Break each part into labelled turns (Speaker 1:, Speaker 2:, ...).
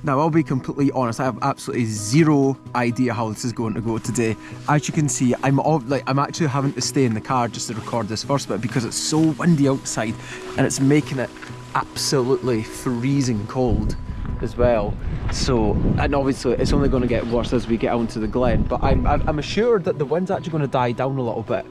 Speaker 1: Now, I'll be completely honest, I have absolutely zero idea how this is going to go today. As you can see, I'm actually having to stay in the car just to record this first bit because it's so windy outside and it's making it absolutely freezing cold as well. So, and obviously it's only going to get worse as we get out into the glen, but I'm assured that the wind's actually going to die down a little bit,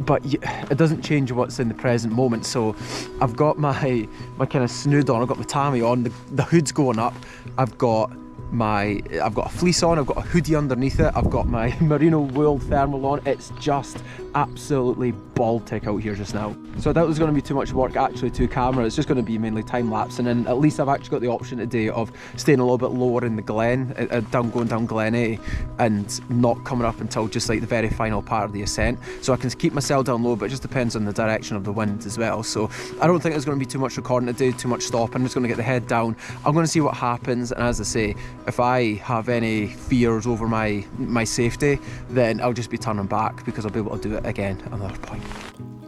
Speaker 1: but it doesn't change what's in the present moment. So I've got my kind of snood on, I've got my tammy on, the hood's going up, I've got a fleece on, I've got a hoodie underneath it, I've got my merino wool thermal on. It's just absolutely Baltic out here just now. So I doubt there's going to be too much work actually to camera. It's just going to be mainly time lapse, and then at least I've actually got the option today of staying a little bit lower in the glen, going down Glen Ey, and not coming up until just like the very final part of the ascent. So I can keep myself down low, but it just depends on the direction of the wind as well. So I don't think there's going to be too much recording today, too much stopping. I'm just going to get the head down. I'm going to see what happens, and as I say, if I have any fears over my safety, then I'll just be turning back because I'll be able to do it again at another point.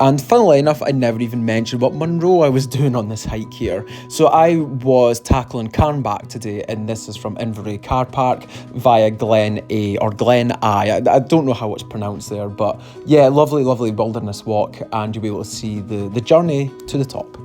Speaker 1: And funnily enough, I never even mentioned what Munro I was doing on this hike here. So I was tackling Carn Bhac today, and this is from Inverary Car Park via Glen Ey, or Glen Ey. I don't know how it's pronounced there, but yeah, lovely, lovely wilderness walk, and you'll be able to see the journey to the top.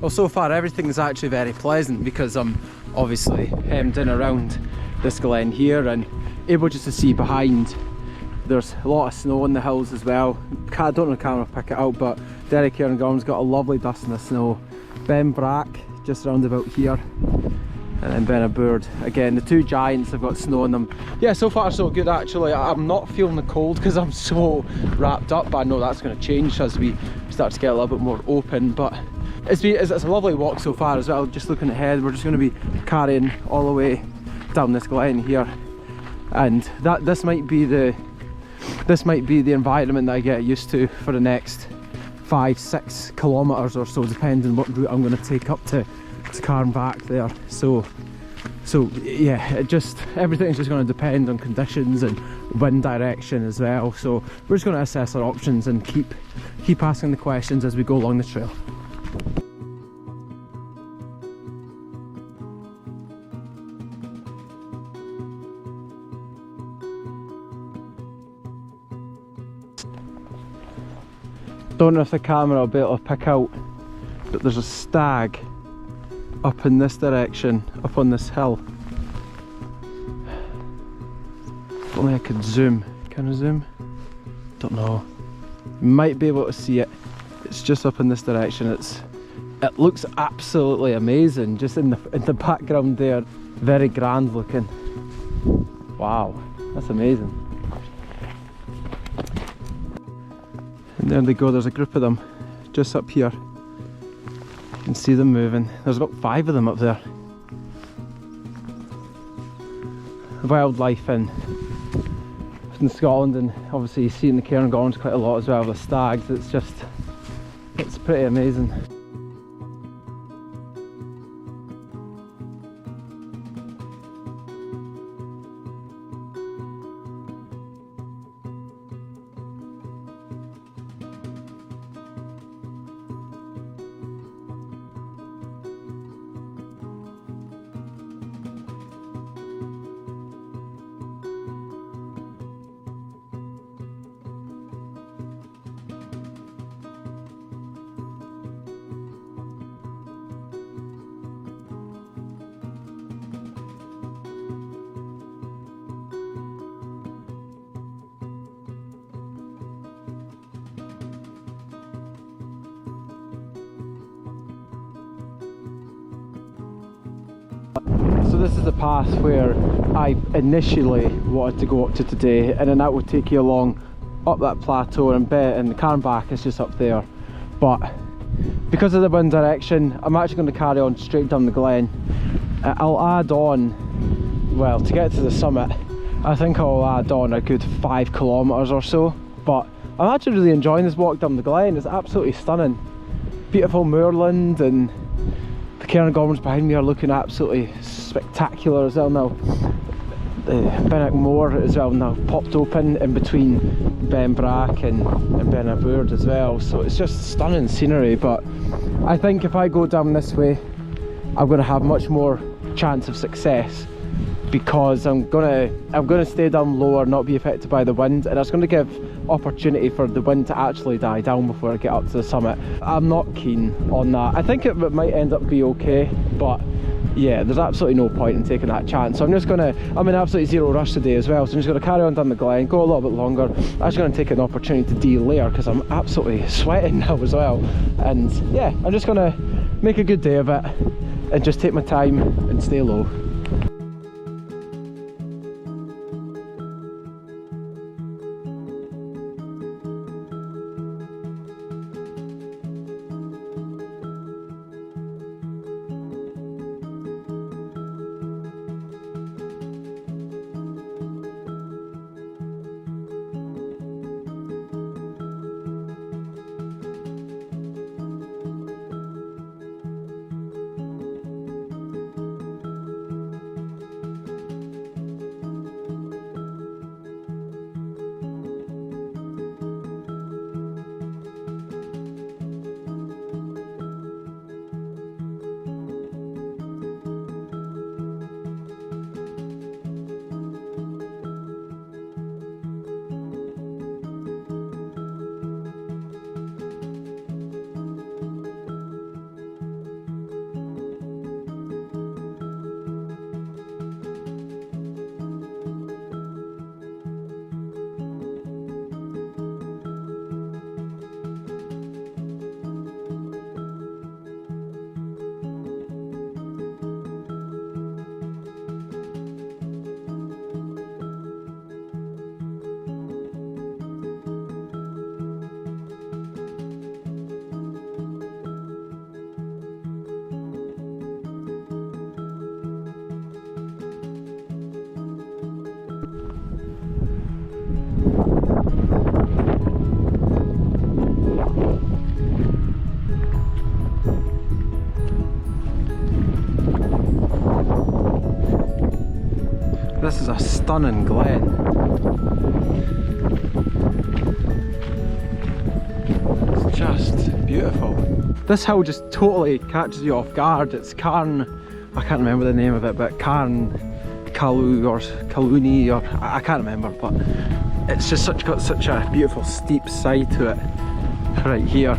Speaker 1: Well, so far everything is actually very pleasant because I'm obviously hemmed in around this glen here and able just to see behind. There's a lot of snow on the hills as well. I don't know if the camera will pick it out, but Derek here in Gorm's got a lovely dust in the snow. Glen Ey just round about here, and then Ben Aboard. Again, the two giants have got snow on them. Yeah, so far so good actually. I'm not feeling the cold because I'm so wrapped up, but I know that's going to change as we start to get a little bit more open. But it's a lovely walk so far as well. Just looking ahead, we're just going to be carrying all the way down this glen here, and this might be the environment that I get used to for the next 5-6 kilometers or so, depending what route I'm going to take up to Carn Bhac there. So yeah, everything's just going to depend on conditions and wind direction as well. So we're just going to assess our options and keep asking the questions as we go along the trail. Don't know if the camera will be able to pick out, but there's a stag up in this direction, up on this hill. If only I could zoom. Can I zoom? Don't know. You might be able to see it. It's just up in this direction. It looks absolutely amazing, just in the background there. Very grand looking. Wow, that's amazing. And there they go, there's a group of them just up here. You can see them moving. There's about 5 of them up there. Wildlife in Scotland, and obviously you see in the Cairngorms quite a lot as well, the stags. It's pretty amazing. So this is the path where I initially wanted to go up to today, and then that would take you along up that plateau and the Carn Bhac is just up there. But because of the wind direction, I'm actually going to carry on straight down the glen. I'll add on, well, to get to the summit, I think I'll add on a good 5 kilometres or so. But I'm actually really enjoying this walk down the glen. It's absolutely stunning. Beautiful moorland, and the Carn Gormans behind me are looking absolutely spectacular as well now. The Bennock Moor as well now popped open in between Glen Ey and Bennock as well, so it's just stunning scenery. But I think if I go down this way, I'm going to have much more chance of success, because I'm gonna stay down lower, not be affected by the wind, and it's going to give opportunity for the wind to actually die down before I get up to the summit. I'm not keen on that. I think it might end up be okay, but yeah, there's absolutely no point in taking that chance. So I'm in absolutely zero rush today as well, so I'm just going to carry on down the glen, go a little bit longer. I'm actually going to take an opportunity to de-layer because I'm absolutely sweating now as well. And yeah, I'm just going to make a good day of it and just take my time and stay low. This is a stunning glen. It's just beautiful. This hill just totally catches you off guard. It's Carn, I can't remember the name of it, but Carn Calu or Caluni, or I can't remember, but it's just got such a beautiful steep side to it right here.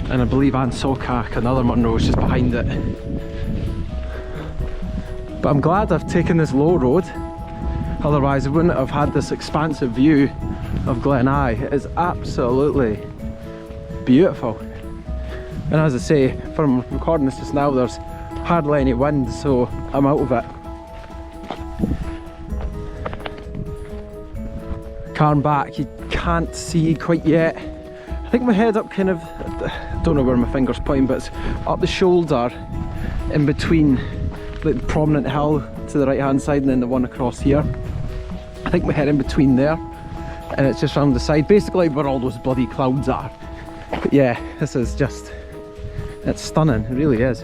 Speaker 1: And I believe Sokak, another Munro, is just behind it. But I'm glad I've taken this low road, otherwise I wouldn't have had this expansive view of Glen Ey. It is absolutely beautiful. And as I say, from recording this just now, there's hardly any wind, so I'm out of it. Carn Bhac, you can't see quite yet. I think my head's up kind of, I don't know where my finger's pointing, but it's up the shoulder in between the prominent hill to the right hand side and then the one across here. I think my head in between there, and it's just round the side, basically where all those bloody clouds are. But yeah, this is just, it's stunning, it really is.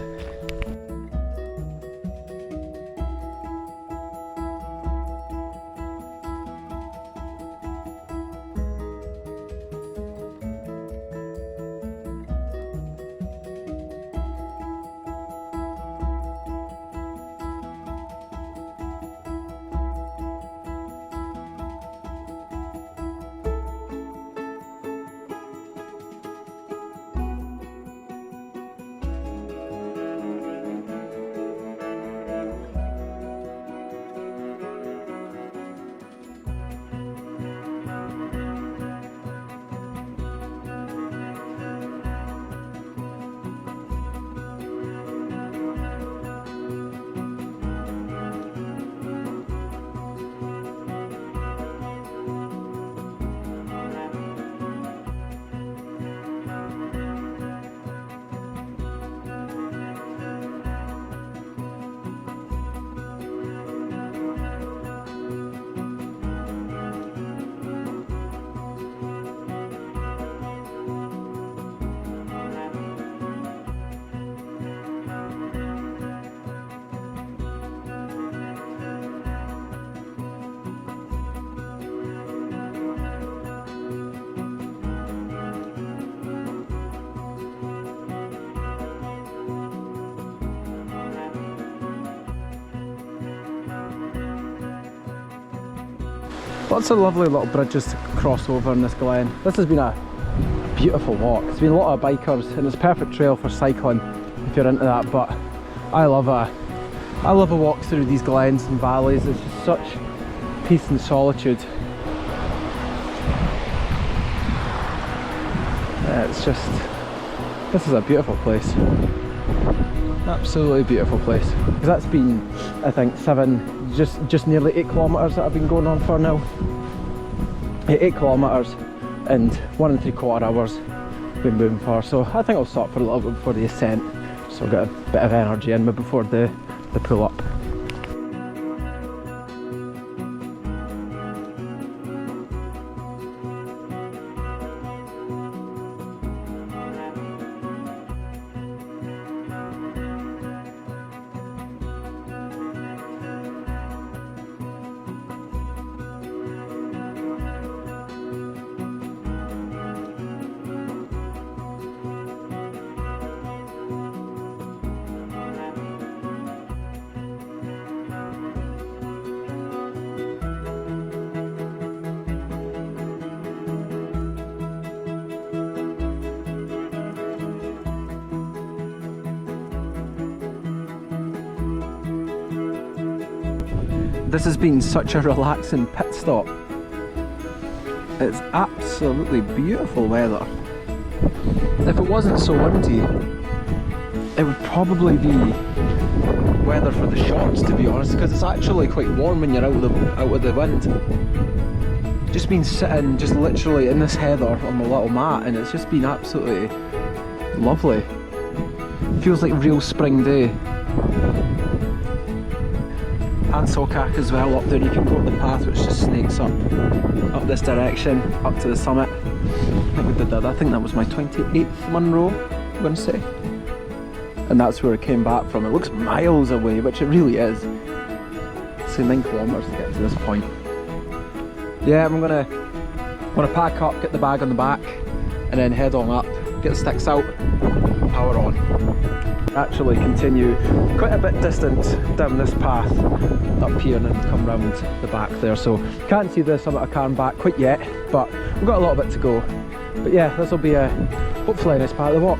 Speaker 1: Lots of lovely little bridges to cross over in this glen. This has been a beautiful walk. It's been a lot of bikers and it's a perfect trail for cycling if you're into that, but I love a walk through these glens and valleys. It's just such peace and solitude. This is a beautiful place. Absolutely beautiful place. Because that's been, I think, just nearly 8 kilometres that I've been going on for now. 8 kilometres and 1 3/4 hours been moving for. So I think I'll stop for a little bit before the ascent, so I'll get a bit of energy in me before the pull up. This has been such a relaxing pit stop. It's absolutely beautiful weather. If it wasn't so windy, it would probably be weather for the shorts, to be honest, because it's actually quite warm when you're out of the wind. Just been sitting just literally in this heather on my little mat, and it's just been absolutely lovely. Feels like a real spring day. And Sokak as well up there. You can go up the path which just snakes up this direction up to the summit. I think we did that. I think that was my 28th Munro, I'm going to say. And that's where I came back from. It looks miles away, which it really is. It's 9 kilometres to get to this point. Yeah, I'm gonna pack up, get the bag on the back, and then head on up, get the sticks out, power on. Actually continue quite a bit distant down this path up here and then come round the back there, so can't see the summit of Carn Bhac quite yet, but we've got a little bit to go. But yeah, this will be hopefully a nice part of the walk.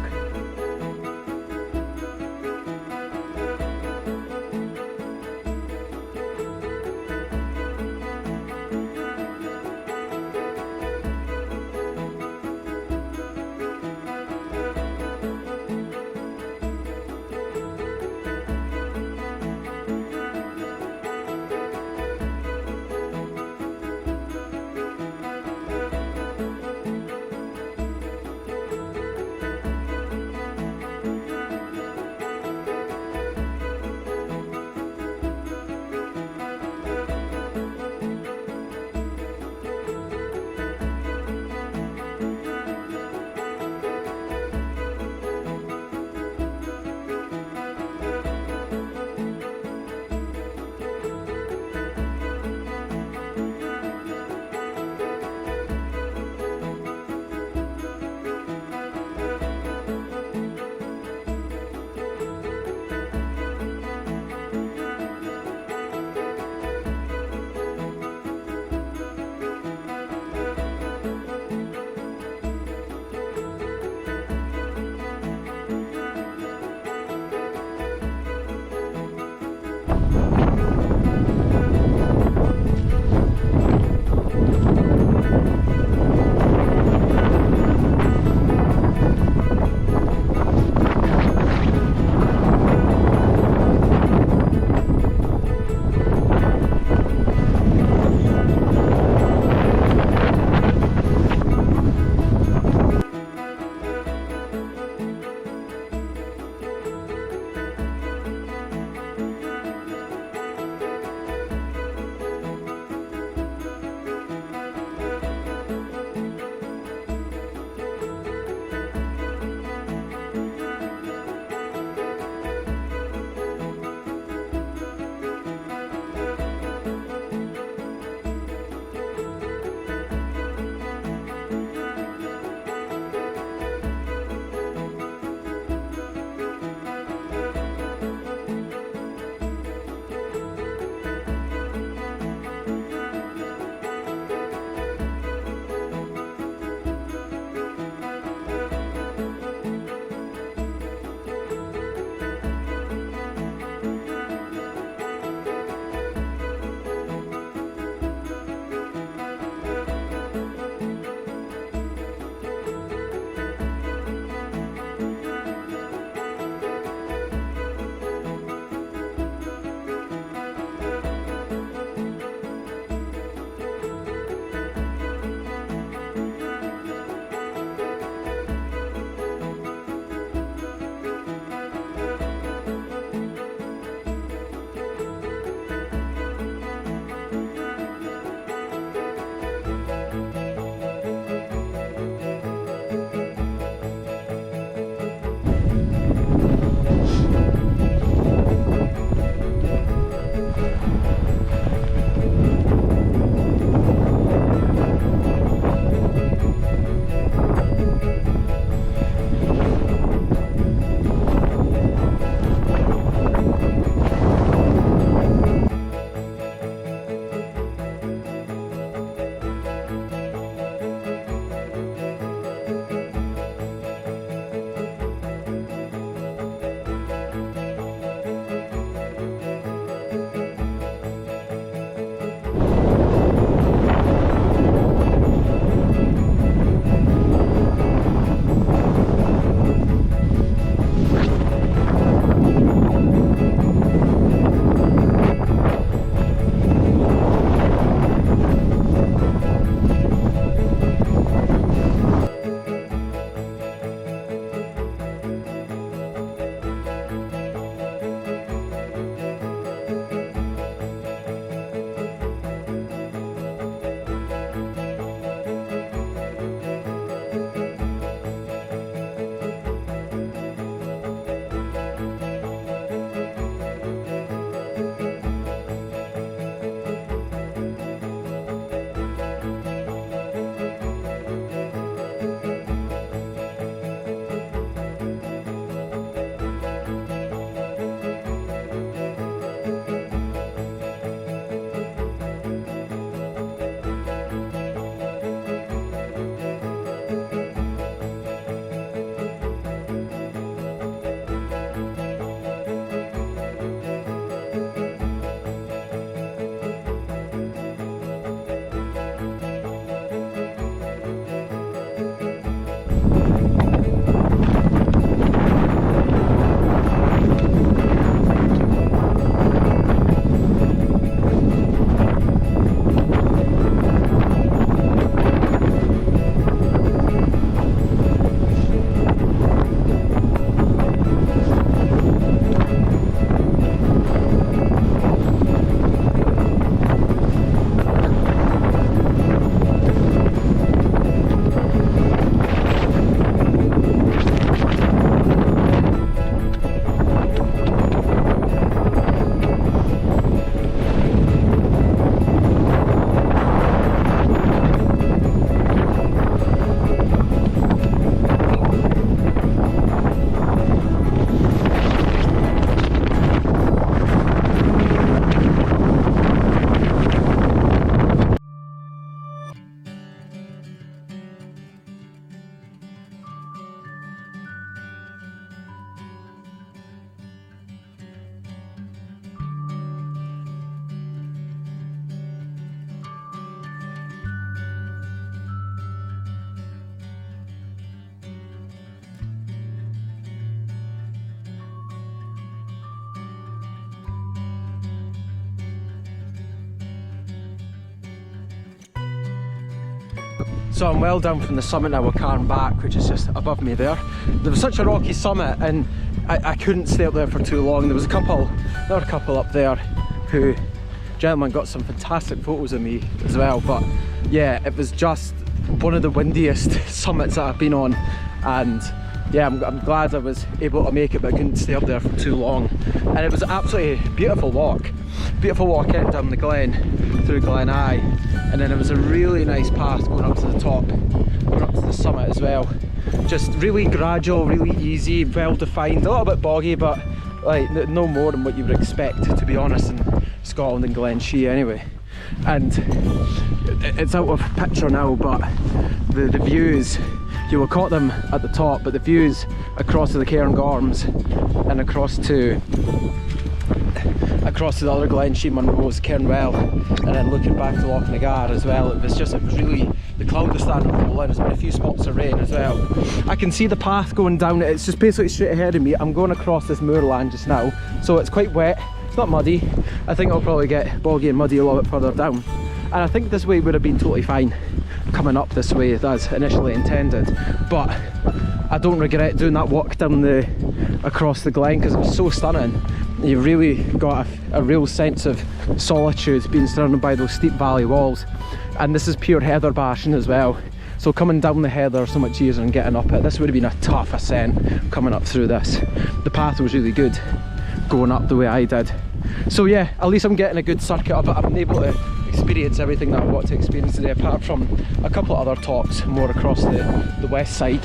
Speaker 1: So I'm well down from the summit now with Carn Bhac, which is just above me there. There was such a rocky summit and I couldn't stay up there for too long. There was another couple up there who, gentlemen, got some fantastic photos of me as well. But yeah, it was just one of the windiest summits that I've been on, and yeah, I'm glad I was able to make it, but I couldn't stay up there for too long. And it was absolutely beautiful walk. Beautiful walk in down the glen, through Glen Ey, and then it was a really nice path going up to the top, going up to the summit as well. Just really gradual, really easy, well defined, a little bit boggy, but like no more than what you would expect, to be honest, in Scotland and Glenshee anyway. And it's out of picture now, but the views, you will caught them at the top, but the views across to the Carn Bhac and across to the other Glenshee Munros, Carn Bhac, and then looking back to Loch Nagar as well, it was really, the cloud was starting to roll in. There's been a few spots of rain as well. I can see the path going down, it's just basically straight ahead of me. I'm going across this moorland just now, so it's quite wet, it's not muddy. I think it'll probably get boggy and muddy a little bit further down, and I think this way would have been totally fine, coming up this way as initially intended. But I don't regret doing that walk down across the glen, because it was so stunning. You really got a real sense of solitude being surrounded by those steep valley walls, and this is pure heather bashing as well, so coming down the heather so much easier than getting up it. This would have been a tough ascent coming up through this. The path was really good going up the way I did, so yeah, at least I'm getting a good circuit of it. I'm able to experience everything that I want to experience today, apart from a couple of other tops more across the west side.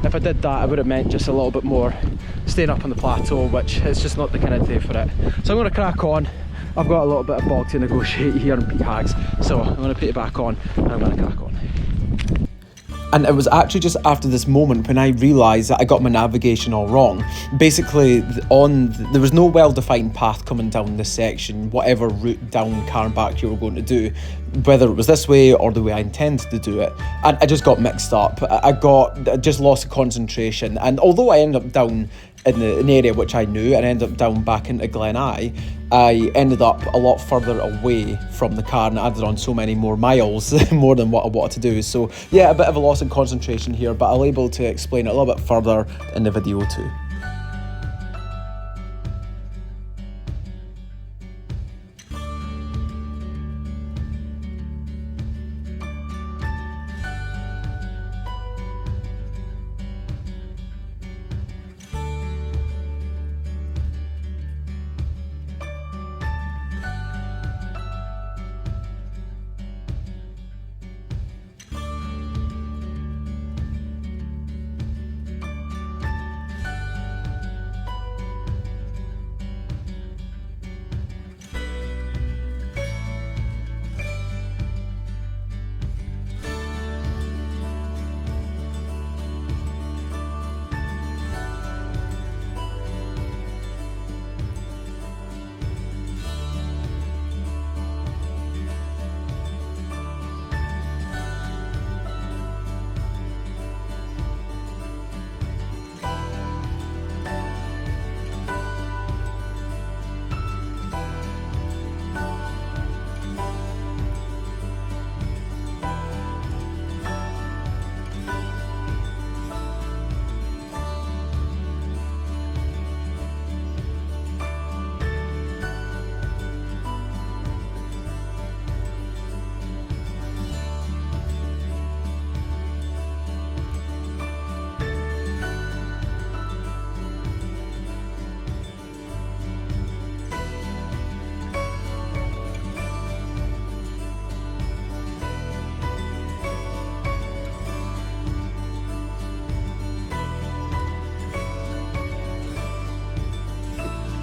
Speaker 1: If I did that, I would have meant just a little bit more staying up on the plateau, which is just not the kind of day for it. So I'm going to crack on. I've got a little bit of bog to negotiate here in Peak Hags, so I'm going to put it back on and I'm going to crack on. And it was actually just after this moment when I realised that I got my navigation all wrong. Basically, there was no well-defined path coming down this section, whatever route down Carn Bhac you were going to do, whether it was this way or the way I intended to do it. And I just got mixed up. I just lost concentration. And although I ended up down in an area which I knew, and ended up down back into Glen Ey, I ended up a lot further away from the car and added on so many more miles, more than what I wanted to do. So yeah, a bit of a loss in concentration here, but I'll be able to explain it a little bit further in the video too.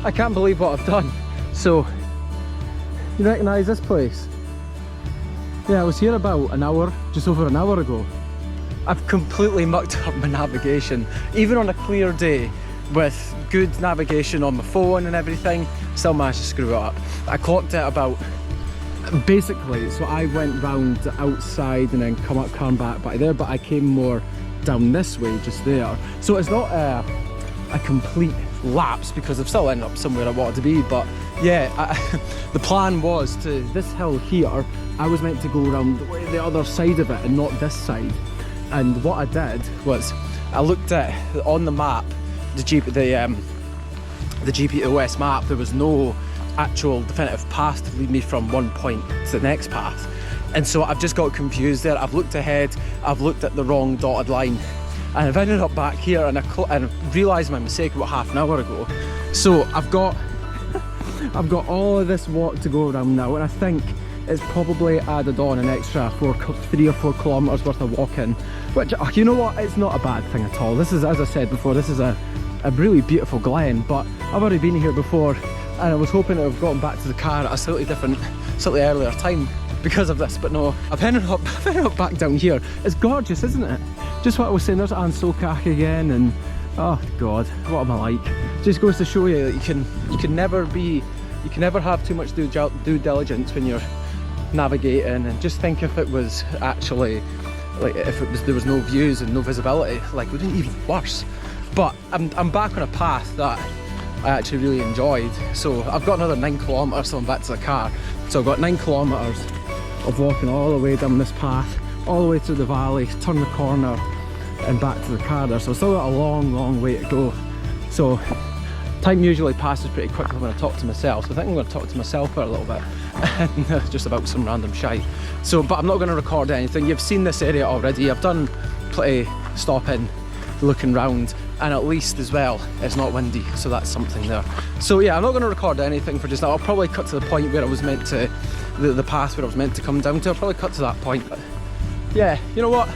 Speaker 1: I can't believe what I've done. So, you recognise this place? Yeah, I was here about an hour, just over an hour ago. I've completely mucked up my navigation. Even on a clear day, with good navigation on my phone and everything, still managed to screw it up. I clocked it about, basically, so I went round outside and then come up Carn Bhac by there, but I came more down this way, just there. So it's not a complete lapse, because I've still ended up somewhere I wanted to be, but yeah, the plan was to this hill here. I was meant to go around the other side of it and not this side. And what I did was I looked at on the map, the GPS map. There was no actual definitive path to lead me from one point to the next path, and so I've just got confused there. I've looked ahead, I've looked at the wrong dotted line, and I've ended up back here, and I realised my mistake about half an hour ago. So I've got all of this walk to go around now, and I think it's probably added on an extra 3 or 4 kilometres worth of walking, which, you know what, it's not a bad thing at all. This is, as I said before, this is a really beautiful glen, but I've already been here before, and I was hoping to have gotten back to the car at a slightly earlier time because of this, but no, I've ended up back down here. It's gorgeous, isn't it? Just what I was saying, there's An Sokak again, and oh god, what am I like? Just goes to show you that you can never have too much due diligence when you're navigating, and just think if it was actually like, there was no views and no visibility, like, it wouldn't even worse. But I'm back on a path that I actually really enjoyed. So I've got another 9 kilometres till I'm back to the car. So I've got 9 kilometres of walking all the way down this path, all the way through the valley, turn the corner and back to the car there. So I've still got a long way to go. So time usually passes pretty quickly when I talk to myself. So I think I'm going to talk to myself for a little bit and just about some random shite. So, but I'm not going to record anything. You've seen this area already. I've done plenty stopping, looking round, and at least as well it's not windy, so that's something there. So yeah, I'm not going to record anything for just now. I'll probably cut to the point where I was meant to, the path where I was meant to come down to. I'll probably cut to that point. But yeah, you know what,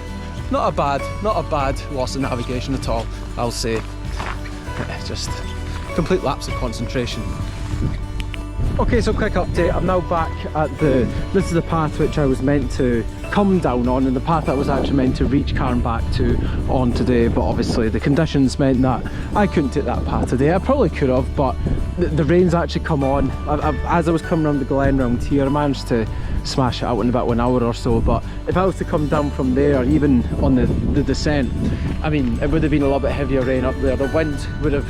Speaker 1: not a bad loss of navigation at all, I'll say. Just complete lapse of concentration. Okay, so quick update. I'm now back at this is the path which I was meant to come down on, and the path that I was actually meant to reach Carn Bhac to on today, but obviously the conditions meant that I couldn't take that path today. I probably could have, but the rain's actually come on. As I was coming around the glen round here, I managed to smash it out in about 1 hour or so, but if I was to come down from there, even on the descent, I mean, it would have been a little bit heavier rain up there. The wind would have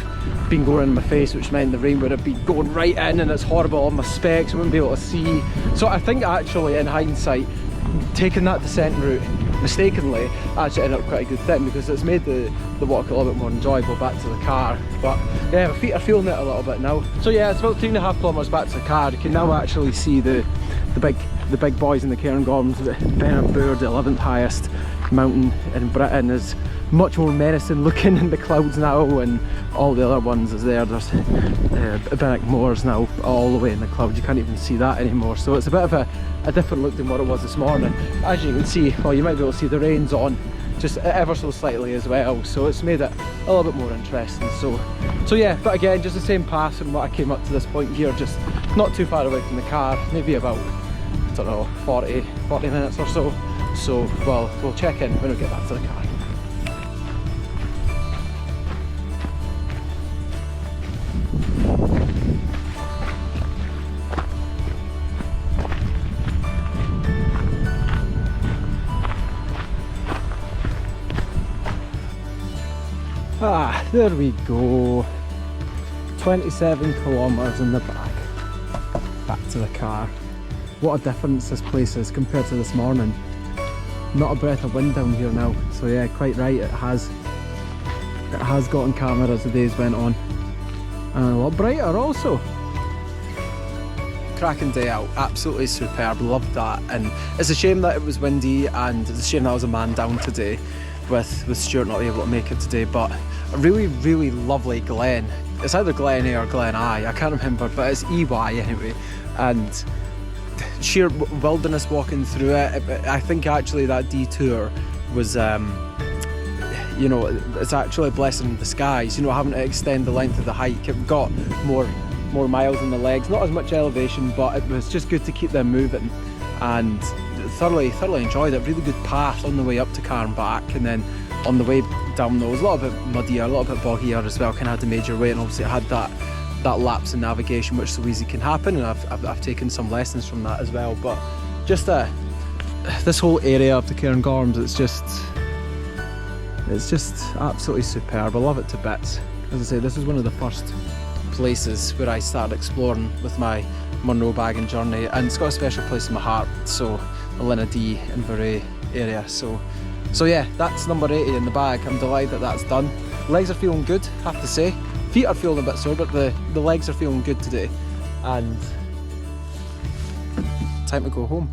Speaker 1: been going in my face, which meant the rain would have been going right in, and it's horrible on my specs. I wouldn't be able to see. So I think actually, in hindsight, taking that descent route mistakenly actually ended up quite a good thing, because it's made the walk a little bit more enjoyable back to the car. But yeah, my feet are feeling it a little bit now. So yeah, it's about 3.5 kilometres back to the car. You can now actually see the big boys in the Cairngorms. Benabur, the 11th highest mountain in Britain, is much more menacing looking in the clouds now, and all the other ones is there. There's Benwick Moors now all the way in the clouds. You can't even see that anymore, so it's a bit of a different look than what it was this morning. As you can see, well, you might be able to see the rain's on just ever so slightly as well, so it's made it a little bit more interesting. So yeah, but again, just the same path from what I came up to this point here, just not too far away from the car, maybe about, I don't know, 40 minutes or so. So well, we'll check in when we get back to the car. Ah, there we go. 27 kilometres in the back to the car. What a difference this place is compared to this morning. Not a breath of wind down here now. So yeah, quite right, it has gotten calmer as the days went on, and a lot brighter also. Cracking day out, absolutely superb, loved that. And it's a shame that it was windy, and it's a shame that I was a man down today with Stuart not able to make it today, but a really lovely glen. It's either Glen Ey or Glen Ey, I can't remember, but it's EY anyway, and sheer wilderness walking through it. I think actually that detour was you know, it's actually a blessing in disguise, you know, having to extend the length of the hike. It got more miles in the legs, not as much elevation, but it was just good to keep them moving, and thoroughly enjoyed it. Really good path on the way up to Carn Bhac, and then on the way down though it was a little bit muddier, a little bit boggier as well, kind of had to major weight, and obviously it had that lapse in navigation, which so easy can happen, and I've taken some lessons from that as well. But just this whole area of the Cairngorms, it's just absolutely superb. I love it to bits. As I say, this is one of the first places where I started exploring with my Munro bagging journey, and it's got a special place in my heart. So the Linnadee and Beret area. So yeah, that's number 80 in the bag. I'm delighted that that's done. Legs are feeling good, have to say. Feet are feeling a bit sore, but the legs are feeling good today. And time to go home.